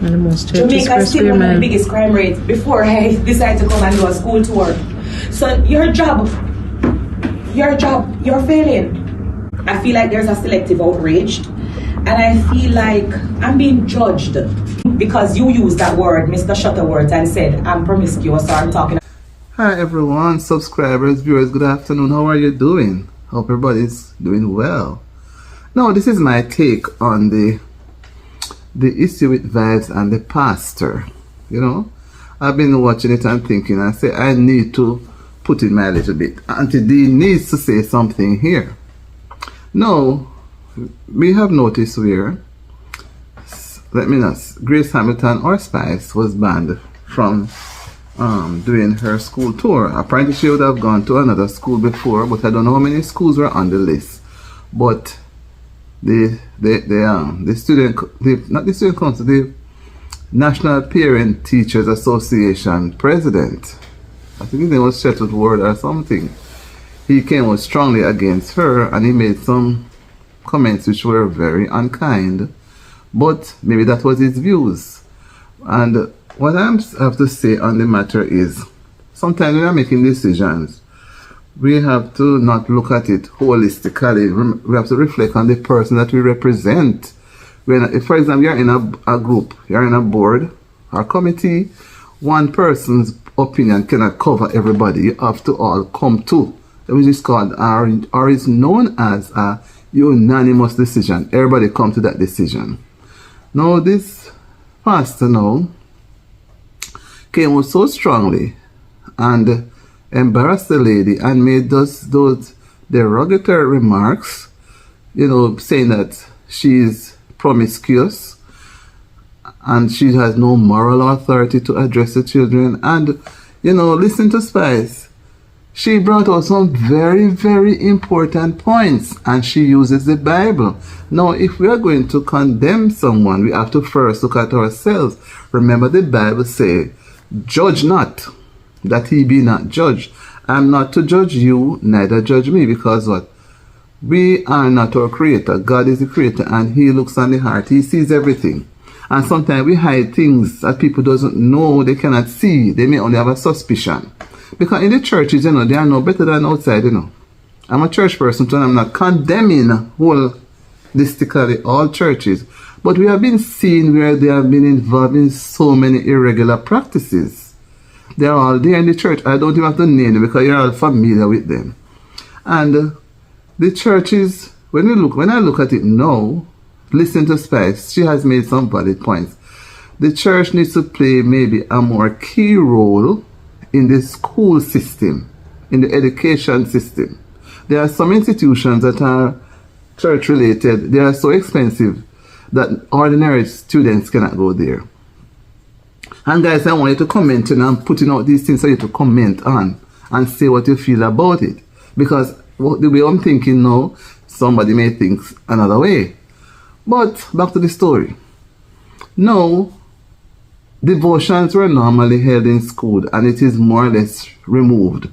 And the most Jamaica is still one of the biggest crime rates before I decided to come and do a school tour. So your job, you're failing. I feel like there's a selective outrage, and I feel like I'm being judged because you used that word, Mr. Shutterworth, and said I'm promiscuous, so I'm talking. Hi everyone, subscribers, viewers, good afternoon. How are you doing? Hope everybody's doing well. Now, this is my take on the issue with Vybz and the pastor. You know, I've been watching it and thinking, I say I need to put in my little bit. Auntie D needs to say something here. Now, we have noticed where, Grace Hamilton or Spice was banned from doing her school tour. Apparently she would have gone to another school before, but I don't know how many schools were on the list. But the National Parent Teachers Association president, I think his name was Shetwood Ward or something, he came out strongly against her, and he made some comments which were very unkind, but maybe that was his views. And what I have to say on the matter is, sometimes when we are making decisions, we have to not look at it holistically. We have to reflect on the person that we represent. When, if, for example, you're in a group, you're in a board or committee, one person's opinion cannot cover everybody. You have to all come to, which is called, or is known as a unanimous decision. Everybody come to that decision. Now, this pastor now came out so strongly and embarrassed the lady and made those derogatory remarks, you know, saying that she's promiscuous and she has no moral authority to address the children. And, you know, listen to Spice. She brought out some very, very important points, and she uses the Bible. Now, if we are going to condemn someone, we have to first look at ourselves. Remember, the Bible says, judge not, that he be not judged. I'm not to judge you, neither judge me, because what? We are not our creator. God is the creator, and he looks on the heart. He sees everything. And sometimes we hide things that people doesn't know, they cannot see. They may only have a suspicion. Because in the churches, you know, they are no better than outside, you know. I'm a church person, so I'm not condemning holistically all churches. But we have been seeing where they have been involved in so many irregular practices. They are all there in the church. I don't even have to name them because you're all familiar with them. And the churches, when I look at it now, listen to Spice, she has made some valid points. The church needs to play maybe a more key role in the school system, in the education system. There are some institutions that are church related. They are so expensive that ordinary students cannot go there. And guys, I want you to comment, and I'm putting out these things for you to comment on and say what you feel about it. Because the way I'm thinking now, somebody may think another way. But back to the story. Now, devotions were normally held in school, and it is more or less removed.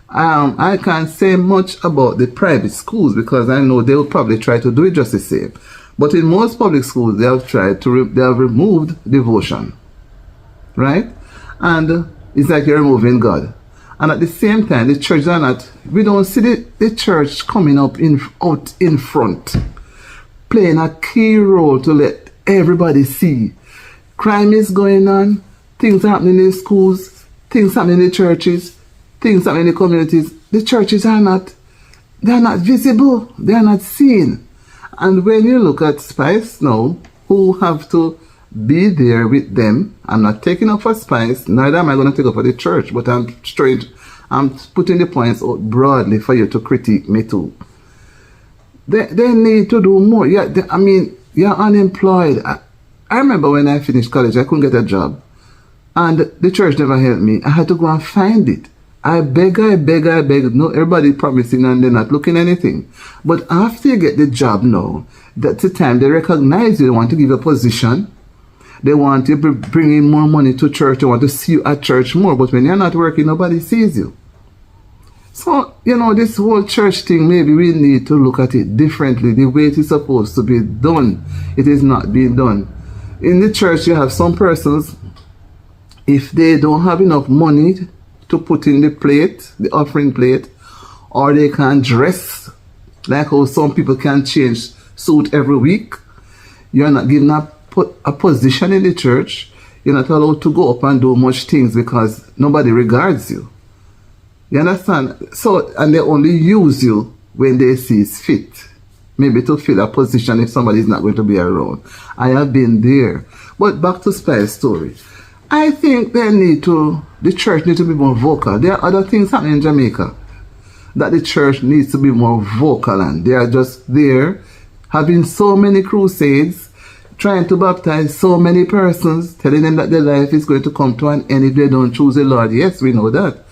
I can't say much about the private schools because I know they will probably try to do it just the same. But in most public schools, they have tried to they have removed devotion, right? And it's like you're removing God. And at the same time, the church are not. We don't see the church coming up out in front, playing a key role to let everybody see. Crime is going on, things happening in the schools, things happening in the churches, things happening in the communities. The churches are not visible, they are not seen. And when you look at Spice now, who have to be there with them, I'm not taking up for Spice, neither am I going to take up for the church, but I'm putting the points out broadly for you to critique me too. They need to do more. Yeah, I mean, you're unemployed. I remember when I finished college, I couldn't get a job. And the church never helped me. I had to go and find it. I beg. No, everybody promising and they're not looking anything. But after you get the job now, that's the time they recognize you. They want to give you a position. They want you to bring in more money to church. They want to see you at church more. But when you're not working, nobody sees you. So, you know, this whole church thing, maybe we need to look at it differently. The way it is supposed to be done, it is not being done. In the church, you have some persons, if they don't have enough money to put in the plate, the offering plate, or they can't dress, like how some people can change suit every week, you're not given a position in the church. You're not allowed to go up and do much things because nobody regards you. You understand? So, and they only use you when they see it's fit. Maybe to fill a position if somebody is not going to be around. I have been there. But back to Spy's story. I think the church needs to be more vocal. There are other things happening in Jamaica that the church needs to be more vocal on. They are just there having so many crusades, trying to baptize so many persons, telling them that their life is going to come to an end if they don't choose the Lord. Yes, we know that.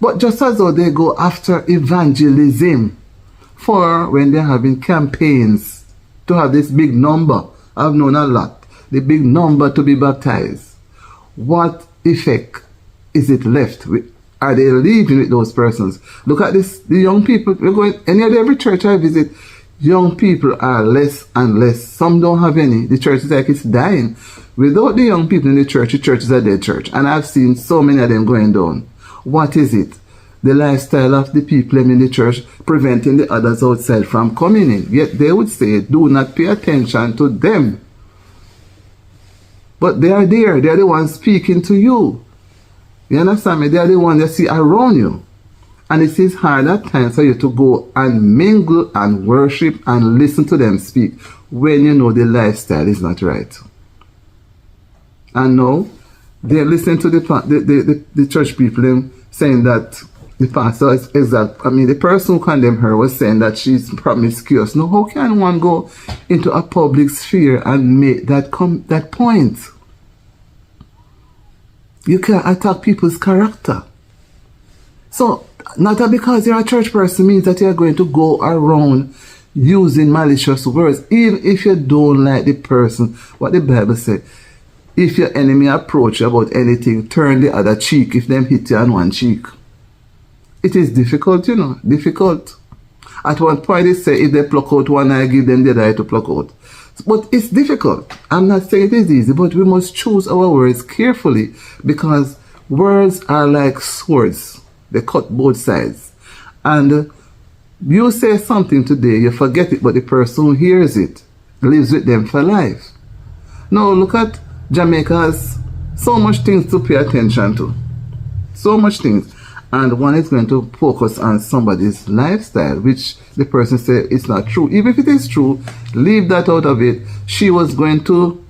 But just as though they go after evangelism for when they're having campaigns to have this big number, I've known a lot, the big number to be baptized. What effect is it left with? Are they leaving with those persons? Look at this, the young people, we're going, every church I visit, young people are less and less. Some don't have any. The church is like it's dying. Without the young people in the church is a dead church. And I've seen so many of them going down. What is it? The lifestyle of the people in the church preventing the others outside from coming in. Yet they would say, do not pay attention to them. But they are there. They are the ones speaking to you. You understand me? They are the ones that see around you. And it is hard at times for you to go and mingle and worship and listen to them speak when you know the lifestyle is not right. And now, they're listening to the church people saying that the pastor is exact. I mean, the person who condemned her was saying that she's promiscuous. Now, how can one go into a public sphere and make that point? You can't attack people's character. So, not that because you're a church person means that you're going to go around using malicious words, even if you don't like the person. What the Bible said, if your enemy approach you about anything, turn the other cheek if them hit you on one cheek. It is difficult, you know, difficult. At one point they say if they pluck out one eye, give them the other eye to pluck out. But it's difficult. I'm not saying it is easy, but we must choose our words carefully because words are like swords. They cut both sides. And you say something today, you forget it, but the person who hears it lives with them for life. Now look at Jamaica has so much things to pay attention to. So much things. And one is going to focus on somebody's lifestyle, which the person said it's not true. Even if it is true, leave that out of it. She was going to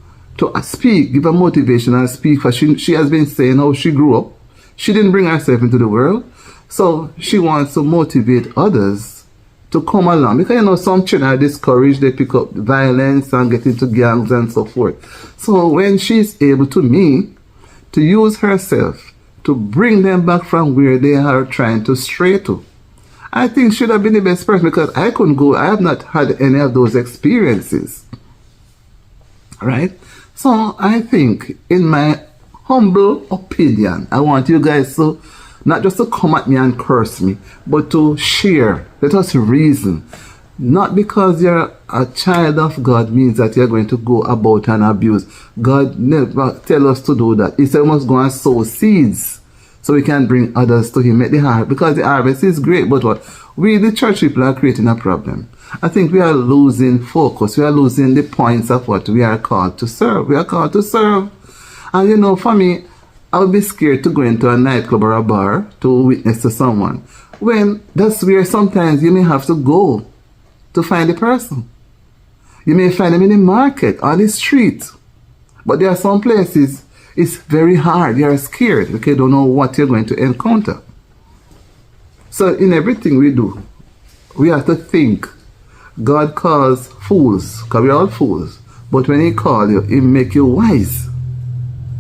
speak, give a motivational speak, for she has been saying how she grew up. She didn't bring herself into the world. So she wants to motivate others to come along. Because you know, some children are discouraged, they pick up violence and get into gangs and so forth. So when she's able to use herself to bring them back from where they are trying to stray to, I think should have been the best person because I couldn't go. I have not had any of those experiences. Right? So I think, in my humble opinion, I want you guys to not just to come at me and curse me, but to share. Let us reason. Not because you're a child of God means that you're going to go about and abuse. God never tell us to do that. He said we must go and sow seeds so we can bring others to Him. Make the harvest, because the harvest is great, but what? We, the church people, are creating a problem. I think we are losing focus. We are losing the points of what we are called to serve. We are called to serve. And you know, for me, I would be scared to go into a nightclub or a bar to witness to someone, when that's where sometimes you may have to go to find the person. You may find them in the market, on the street. But there are some places it's very hard. You are scared because you don't know what you're going to encounter. So in everything we do, we have to think. God calls fools, because we're all fools. But when He calls you, He make you wise.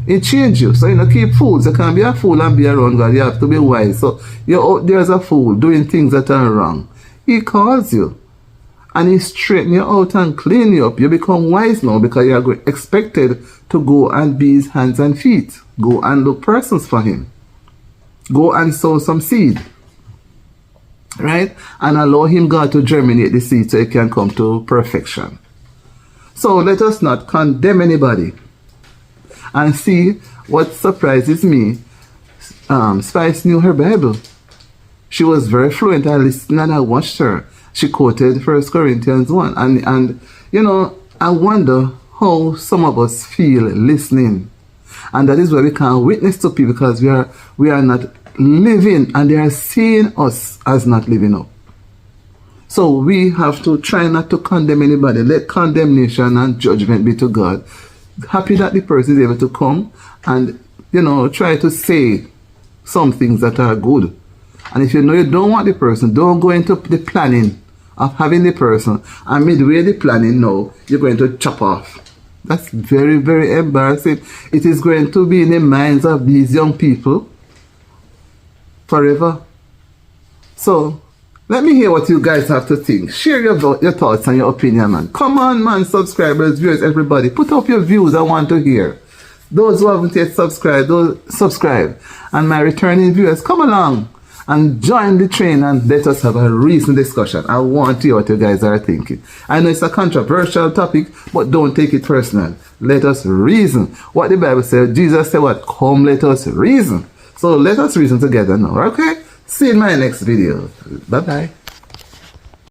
He change you. So you know, keep fools. You can't be a fool and be around God. You have to be wise. So you're out there as a fool doing things that are wrong. He calls you. And He straighten you out and clean you up. You become wise now because you are expected to go and be His hands and feet. Go and look persons for Him. Go and sow some seed. Right? And allow Him, God, to germinate the seed so it can come to perfection. So let us not condemn anybody. And see, what surprises me, Spice knew her Bible. She was very fluent. I listened and I watched her. She quoted 1 Corinthians 1. And you know, I wonder how some of us feel listening. And that is why we can't witness to people, because we are not living, and they are seeing us as not living up. So we have to try not to condemn anybody. Let condemnation and judgment be to God. Happy that the person is able to come and, you know, try to say some things that are good. And if you know you don't want the person, don't go into the planning of having the person, and midway the planning now, you're going to chop off. That's very, very embarrassing. It is going to be in the minds of these young people forever. So, let me hear what you guys have to think. Share your thoughts and your opinion, man. Come on, man, subscribers, viewers, everybody. Put up your views. I want to hear. Those who haven't yet subscribed, those subscribe. And my returning viewers, come along and join the train and let us have a recent discussion. I want to hear what you guys are thinking. I know it's a controversial topic, but don't take it personal. Let us reason. What the Bible said, Jesus said what? Come, let us reason. So let us reason together now, okay? See you in my next video. Bye-bye.